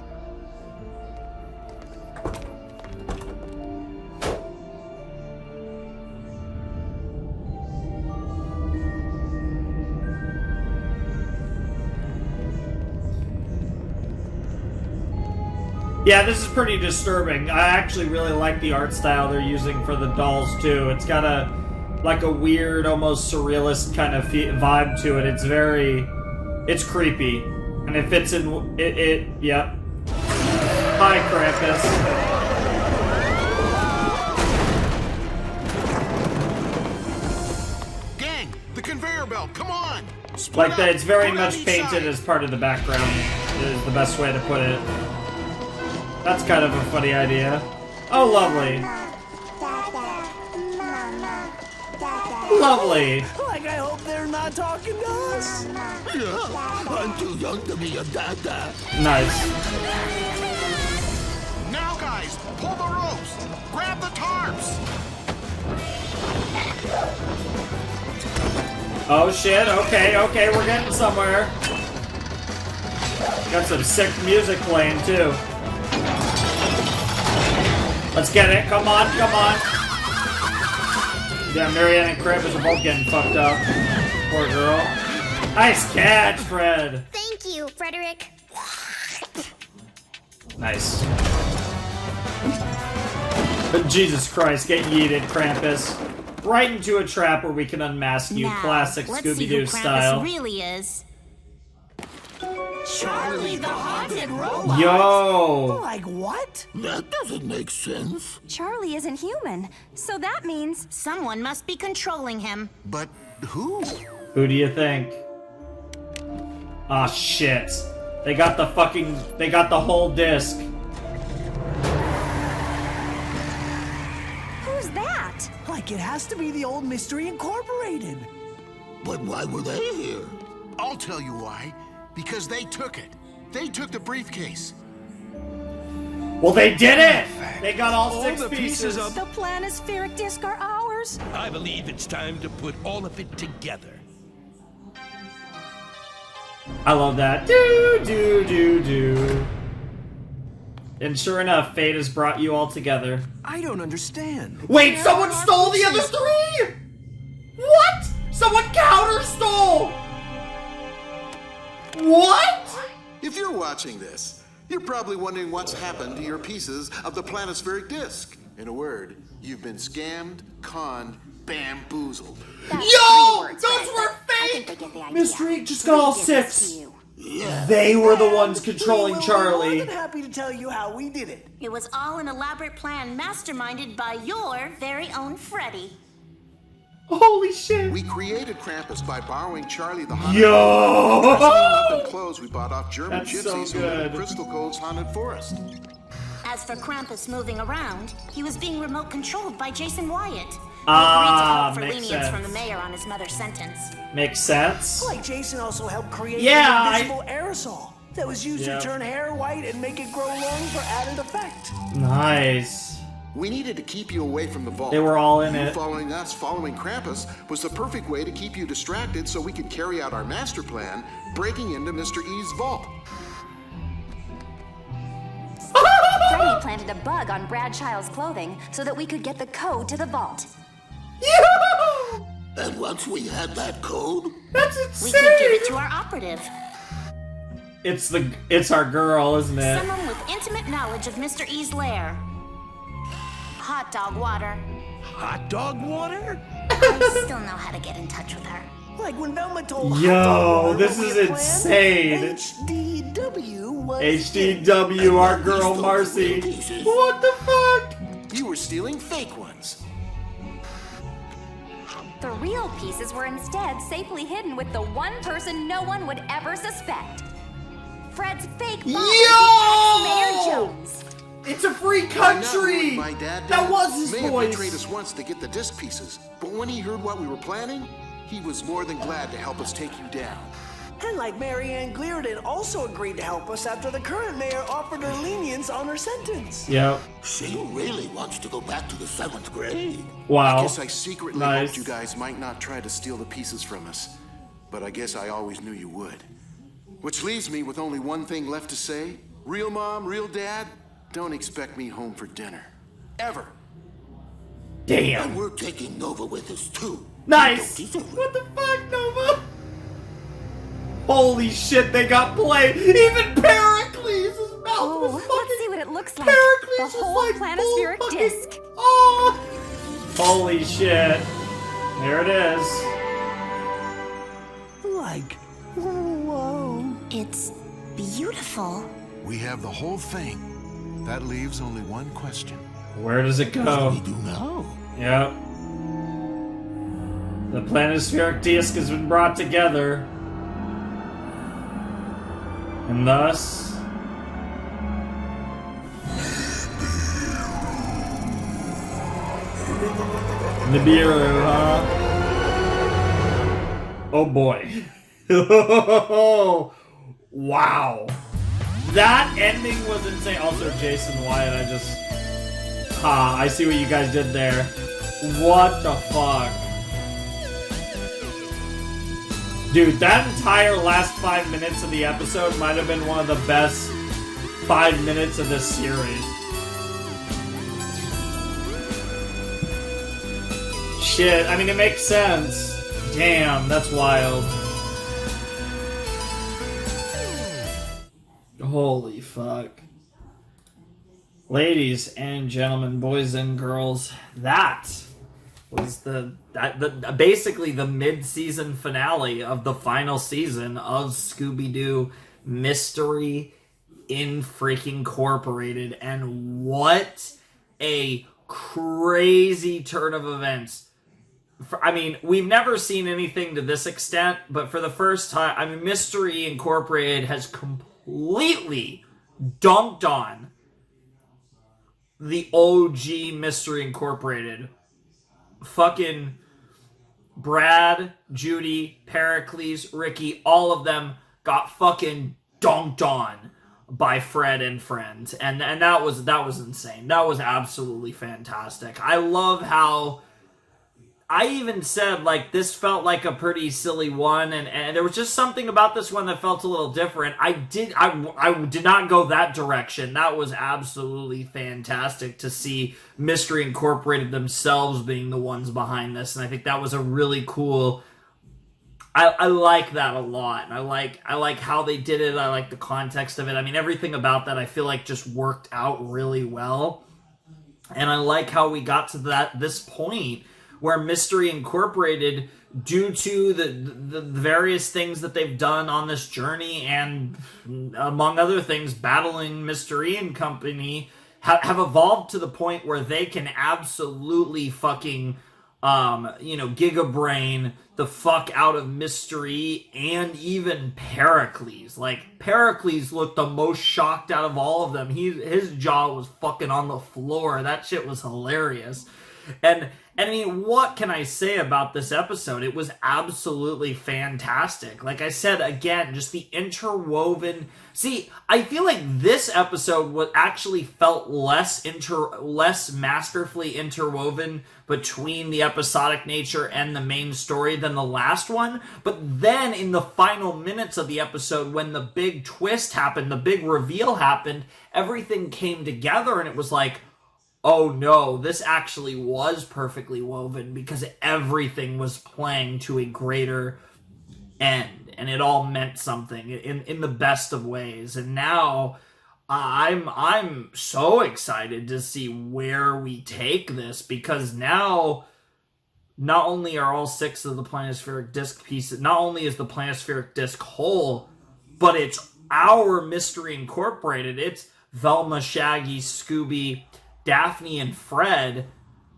Yeah, this is pretty disturbing. I actually really like the art style they're using for the dolls, too. It's got a, like a weird, almost surrealist kind of vibe to it. It's very, it's creepy. And it fits in, yep. Hi, Krampus. Gang, the conveyor belt, come on! Like that, it's very much painted as part of the background, is the best way to put it. That's kind of a funny idea. Oh, lovely. Lovely. Like, I hope they're not talking to us. Yeah, I'm too young to be a dada. Nice. Now, guys, pull the ropes! Grab the tarps! Oh, shit. Okay, we're getting somewhere. Got some sick music playing, too. Let's get it. Come on. Yeah, Marianne and Krampus are both getting fucked up. Poor girl. Nice catch, Fred. Thank you, Frederick. Nice. But Jesus Christ, get yeeted, Krampus. Right into a trap where we can unmask you, Now, classic let's see who Scooby-Doo Krampus style. really is. Charlie the Haunted Robot. Yo! Like what? That doesn't make sense. Charlie isn't human, so that means someone must be controlling him. But who? Who do you think? Aw, shit. They got the whole disc. who's that? Like, it has to be the old Mystery Incorporated. But why were they here? I'll tell you why. Because they took it. They took the briefcase. Well, they did it! They got all 6 the pieces of The planispheric disc are ours. I believe it's time to put all of it together. I love that. Do. And sure enough, fate has brought you all together. I don't understand. Wait, someone stole the other 3? What? Someone counter stole! What? If you're watching this, you're probably wondering what's happened to your pieces of the planispheric disc. In a word, you've been scammed, conned, bamboozled. Yo! Those were fake! Mystery just got all 6. They were the ones controlling Charlie. I'm happy to tell you how we did it. It was all an elaborate plan masterminded by your very own Freddy. Holy shit! We created Krampus by borrowing Charlie the Haunted. Yo! Dressing him up in clothes we bought off German That's gypsies so who live in good. Crystal Cove's haunted forest. As for Krampus moving around, he was being remote controlled by Jason Wyatt. Ah, For makes lenience sense. from the mayor on his mother's sentence. Makes sense. Like Jason also helped create Yeah, an invisible aerosol that was used Yep. to turn hair white and make it grow long for added effect. Nice. We needed to keep you away from the vault. They were all in You it. following us, following Krampus, was the perfect way to keep you distracted so we could carry out our master plan, breaking into Mr. E's vault. Freddy planted a bug on Brad Child's clothing so that we could get the code to the vault. And once we had that code, That's We insane. could give it to our operative. It's our girl, isn't it? Someone with intimate knowledge of Mr. E's lair. Hot dog water. Hot dog water? I still know how to get in touch with her. Like when Velma told Yo, Hot Dog Water this what we is had planned, insane. HDW was HDW, our girl Marcy. What the fuck? You were stealing fake ones. The real pieces were instead safely hidden with the one person no one would ever suspect. Fred's fake boss, Mayor Jones. It's a free By not country. ruining my dad, That was his may have voice. betrayed us once to get the disc pieces, but when he heard what we were planning, he was more than glad to help us take you down. And like Mary Ann Glierdon also agreed to help us after the current mayor offered her lenience on her sentence. Yep. she really wants to go back to the 7th grade. Wow. I guess I secretly Nice. hoped you guys might not try to steal the pieces from us, but I guess I always knew you would. Which leaves me with only one thing left to say. Real mom, real dad, don't expect me home for dinner. Ever. Damn. And we're taking Nova with us too. Nice. You don't deserve it. What the fuck, Nova? Holy shit, they got played. Even Pericles' mouth Oh, was let's fucking. see what it looks like. Pericles The was whole like planispheric full fucking- disc. Oh. Holy shit. There it is. Like, whoa. It's beautiful. We have the whole thing. That leaves only one question. Where does it go? We do now. Yep. The planispheric disc has been brought together. And thus... Nibiru, huh? Oh boy. Wow. That ending was insane. Also, Jason Wyatt, I see what you guys did there. What the fuck? Dude, that entire last 5 minutes of the episode might have been one of the best 5 minutes of this series. Shit, I mean, it makes sense. Damn, that's wild. Holy fuck. Ladies and gentlemen, boys and girls, that was basically the mid-season finale of the final season of Scooby-Doo Mystery Incorporated. And what a crazy turn of events. I mean, we've never seen anything to this extent, but for the first time, I mean, Mystery Incorporated has completely dunked on the OG Mystery Incorporated. Fucking Brad, Judy, Pericles, Ricky, all of them got fucking dunked on by Fred and friends. And that was insane. That was absolutely fantastic. I love how I even said, like, this felt like a pretty silly one, and there was just something about this one that felt a little different. I did not go that direction. That was absolutely fantastic to see Mystery Incorporated themselves being the ones behind this, and I think that was a really cool... I like that a lot, and I like how they did it. I like the context of it. I mean, everything about that I feel like just worked out really well, and I like how we got to this point where Mystery Incorporated, due to the various things that they've done on this journey, and among other things, battling Mystery and Company, have evolved to the point where they can absolutely fucking Giga Brain the fuck out of Mystery, and even Pericles. Like, Pericles looked the most shocked out of all of them. His jaw was fucking on the floor. That shit was hilarious. And I mean, what can I say about this episode? It was absolutely fantastic. Like I said, again, just the interwoven... See, I feel like this episode actually felt less masterfully interwoven between the episodic nature and the main story than the last one. But then in the final minutes of the episode, when the big twist happened, the big reveal happened, everything came together and it was like, oh no, this actually was perfectly woven because everything was playing to a greater end. And it all meant something in the best of ways. And now I'm so excited to see where we take this, because now not only are all 6 of the planispheric disc pieces, not only is the planispheric disc whole, but it's our Mystery Incorporated. It's Velma, Shaggy, Scooby, Daphne, and Fred,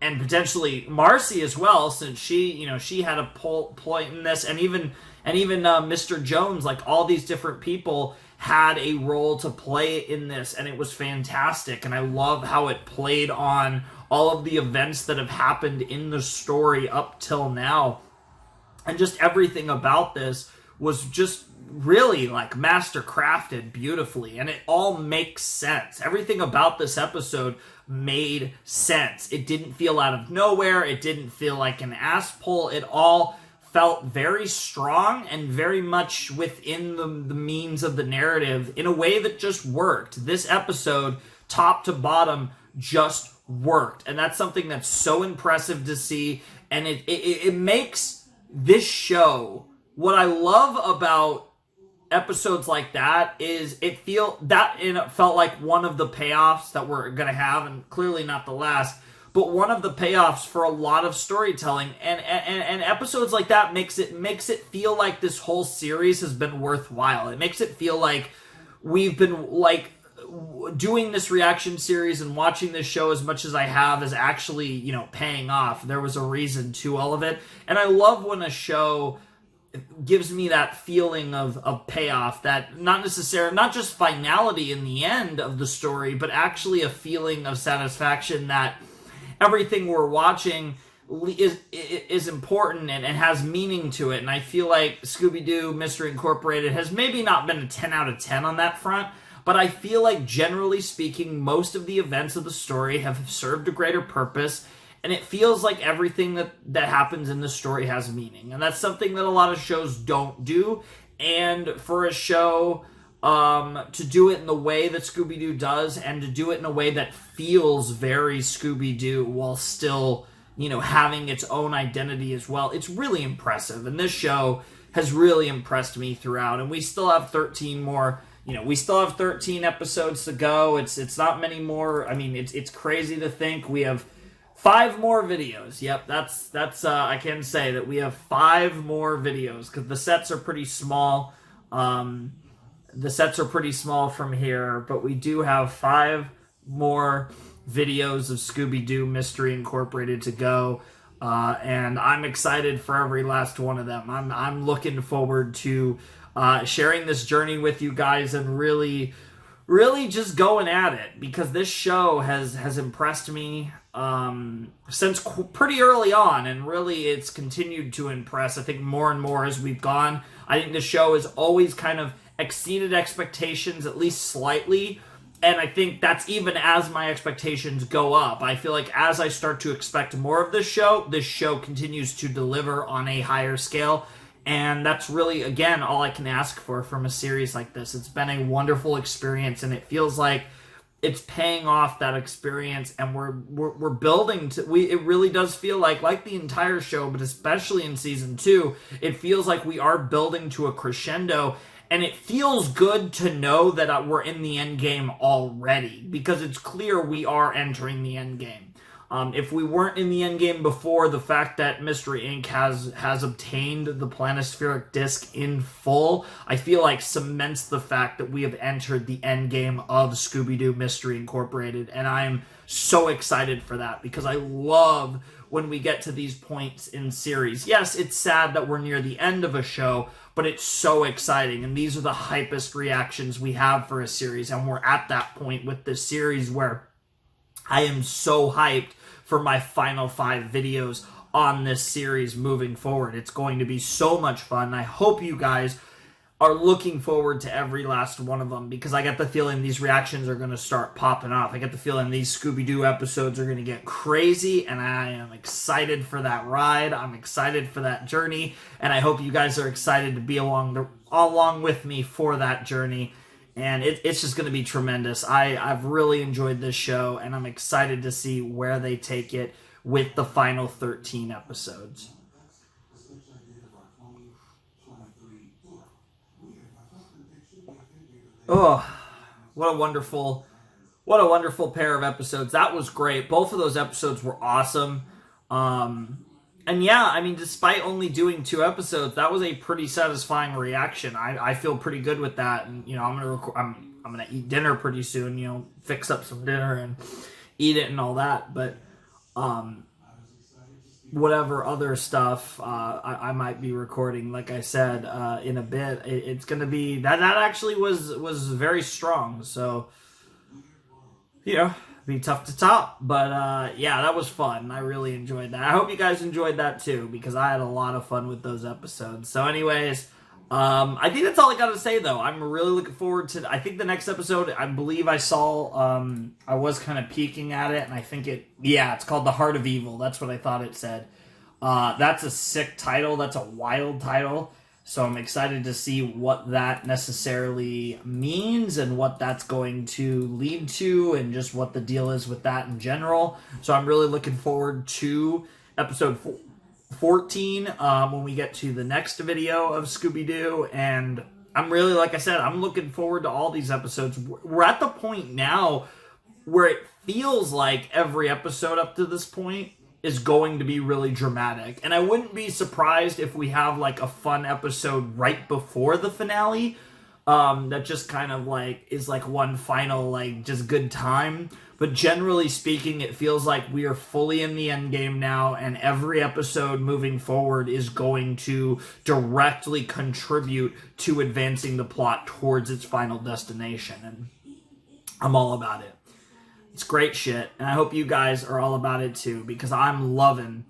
and potentially Marcy as well, since she had a point in this, and even Mr. Jones. Like, all these different people had a role to play in this, and it was fantastic. And I love how it played on all of the events that have happened in the story up till now, and just everything about this was just really like master crafted beautifully, and it all makes sense. Everything about this episode made sense. It didn't feel out of nowhere. It didn't feel like an ass pull. It all felt very strong and very much within the means of the narrative in a way that just worked. This episode, top to bottom, just worked. And that's something that's so impressive to see. And it makes this show, what I love about episodes like that is it felt like one of the payoffs that we're going to have, and clearly not the last, but one of the payoffs for a lot of storytelling, and episodes like that makes it feel like this whole series has been worthwhile. It makes it feel like we've been like doing this reaction series and watching this show as much as I have is actually, paying off. There was a reason to all of it, and I love when a show gives me that feeling of payoff, that not just finality in the end of the story, but actually a feeling of satisfaction that everything we're watching is important and has meaning to it. And I feel like Scooby-Doo Mystery Incorporated has maybe not been a 10 out of 10 on that front, but I feel like generally speaking, most of the events of the story have served a greater purpose, and it feels like everything that happens in the story has meaning. And that's something that a lot of shows don't do. And for a show to do it in the way that Scooby-Doo does, and to do it in a way that feels very Scooby-Doo while still, having its own identity as well, it's really impressive. And this show has really impressed me throughout. And we still have 13 more. We still have 13 episodes to go. It's not many more. I mean, it's crazy to think we have 5 more videos. Yep, that's I can say that we have 5 more videos, because the sets are pretty small. The sets are pretty small from here, but we do have 5 more videos of Scooby-Doo Mystery Incorporated to go, and I'm excited for every last one of them. I'm looking forward to sharing this journey with you guys and really just going at it, because this show has impressed me since pretty early on, and really it's continued to impress, I think, more and more as we've gone. I think the show has always kind of exceeded expectations, at least slightly, and I think that's even as my expectations go up. I feel like as I start to expect more of this show continues to deliver on a higher scale, and that's really, again, all I can ask for from a series like this. It's been a wonderful experience, and it feels like it's paying off that experience, and we're building to. It really does feel like the entire show, but especially in season 2, it feels like we are building to a crescendo, and it feels good to know that we're in the end game already, because it's clear we are entering the end game. If we weren't in the end game before, the fact that Mystery Inc. has obtained the planispheric disc in full, I feel like cements the fact that we have entered the end game of Scooby-Doo Mystery Incorporated, and I'm so excited for that, because I love when we get to these points in series. Yes, it's sad that we're near the end of a show, but it's so exciting, and these are the hypest reactions we have for a series, and we're at that point with this series where I am so hyped for my final 5 videos on this series moving forward. It's going to be so much fun. I hope you guys are looking forward to every last one of them, because I get the feeling these reactions are going to start popping off. I get the feeling these Scooby-Doo episodes are going to get crazy, and I am excited for that ride. I'm excited for that journey, and I hope you guys are excited to be along with me for that journey. And it's just going to be tremendous. I've really enjoyed this show, and I'm excited to see where they take it with the final 13 episodes. Oh, what a wonderful pair of episodes. That was great. Both of those episodes were awesome. And yeah, I mean, despite only doing 2 episodes, that was a pretty satisfying reaction. I feel pretty good with that. And, you know, I'm gonna eat dinner pretty soon, you know, fix up some dinner and eat it and all that. But, whatever other stuff I might be recording, like I said, in a bit, it's going to be that actually was very strong. So, you know, be tough to top, but yeah, that was fun. I really enjoyed that. I hope you guys enjoyed that too, because I had a lot of fun with those episodes. So anyways, I think that's all I got to say, though. I'm really looking forward to, I think the next episode, I believe I saw, I was kind of peeking at it, and I think it's called The Heart of Evil. That's what I thought it said. That's a sick title. That's a wild title. So I'm excited to see what that necessarily means and what that's going to lead to, and just what the deal is with that in general. So I'm really looking forward to episode 14 when we get to the next video of Scooby-Doo. And I'm really, like I said, I'm looking forward to all these episodes. We're at the point now where it feels like every episode up to this point is going to be really dramatic. And I wouldn't be surprised if we have like a fun episode right before the finale that just kind of like is like one final like just good time. But generally speaking, it feels like we are fully in the end game now, and every episode moving forward is going to directly contribute to advancing the plot towards its final destination. And I'm all about it. It's great shit, and I hope you guys are all about it too, because I'm loving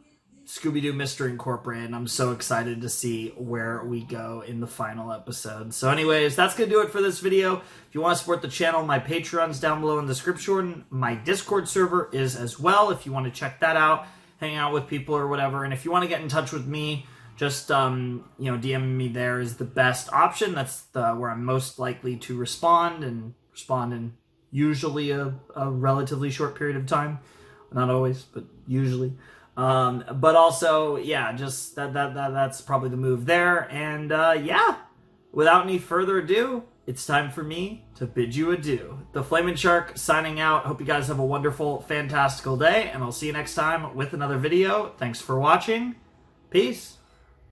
Scooby-Doo Mystery Incorporated, and I'm so excited to see where we go in the final episode. So anyways, that's going to do it for this video. If you want to support the channel, my Patreon's down below in the description. My Discord server is as well, if you want to check that out, hang out with people or whatever. And if you want to get in touch with me, just DMing me there is the best option. That's where I'm most likely to respond in usually a relatively short period of time. Not always, but usually. But also, yeah, just that's probably the move there. And yeah, without any further ado, it's time for me to bid you adieu. The Flamin' Shark signing out. Hope you guys have a wonderful, fantastical day, and I'll see you next time with another video. Thanks for watching. Peace.